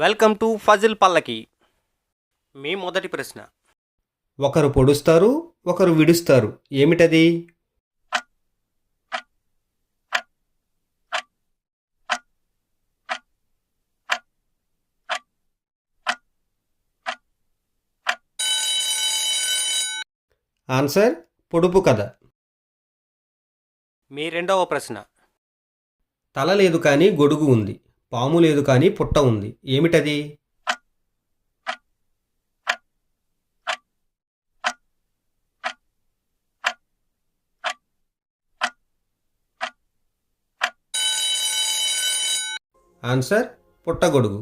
Welcome to Fazil పల్లకి. మీ మొదటి ప్రశ్న. ఒకరు పొడుస్తారు, ఒకరు విడుస్తారు. ఏమిటది? ఆన్సర్ పొడుపు కథ. మీ రెండవ ప్రశ్న. తల లేదు కానీ గొడుగు ఉంది, పాము లేదు కానీ పుట్ట ఉంది. ఏమిటది? ఆన్సర్ పుట్టగొడుగు.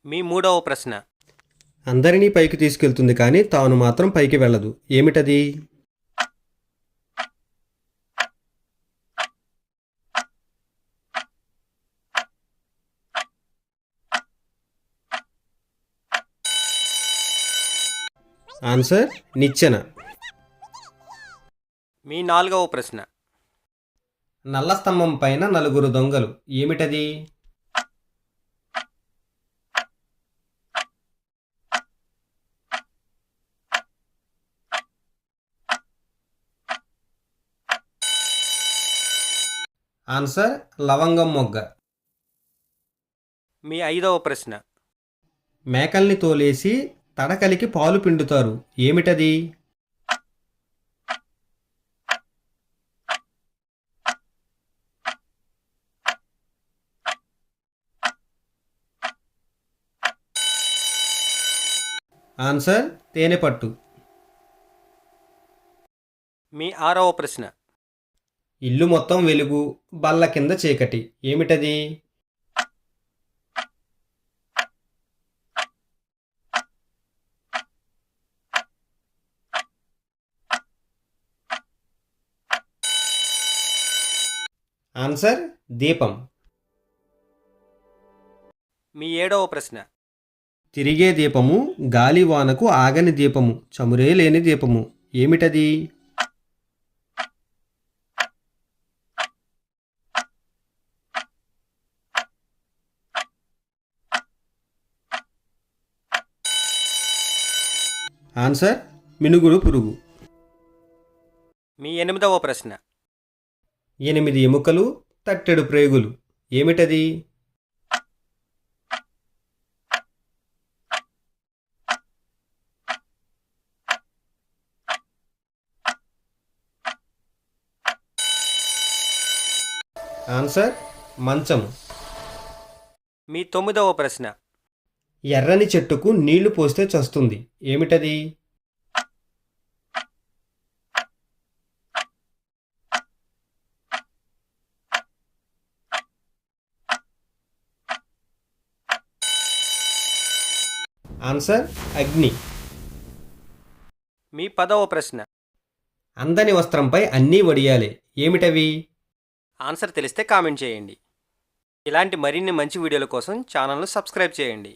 మీ మూడవ ప్రశ్న. అందరినీ పైకి తీసుకెళ్తుంది కానీ తాను మాత్రం పైకి వెళ్ళదు. ఏమిటది? ఆన్సర్ నిచ్చెన. మీ నాలుగవ ప్రశ్న. నల్ల స్తంభం పైన నలుగురు దొంగలు. ఏమిటది? ఆన్సర్ లవంగం మొగ్గ. మీ ఐదవ ప్రశ్న. మేకల్ని తోలేసి తడకలికి పాలు పిండుతారు. ఏమిటది? ఆన్సర్ తేనెపట్టు. మీ ఆరవ ప్రశ్న. ఇల్లు మొత్తం వెలుగు, బల్ల కింద చీకటి. ఏమిటది? ఆన్సర్ దీపం. మీ ఏడవ ప్రశ్న. తిరిగే దీపము, గాలివానకు ఆగని దీపము, చమురే లేని దీపము. ఏమిటది? ఆన్సర్ మినుగురు పురుగు. మీ ఎనిమిదవ ప్రశ్న. 8 ఎముకలు, తట్టెడు ప్రేగులు. ఏమిటది? ఆన్సర్ మంచము. మీ తొమ్మిదవ ప్రశ్న. ఎర్రని చెట్టుకు నీళ్లు పోస్తే చస్తుంది. ఏమిటది? ఆన్సర్ అగ్ని. మీ పదవ ప్రశ్న. అందని వస్త్రంపై అన్నీ వడియాలే. ఏమిటవి? ఆన్సర్ తెలిస్తే కామెంట్ చేయండి. ఇలాంటి మరిన్ని మంచి వీడియోల కోసం ఛానల్ను సబ్స్క్రైబ్ చేయండి.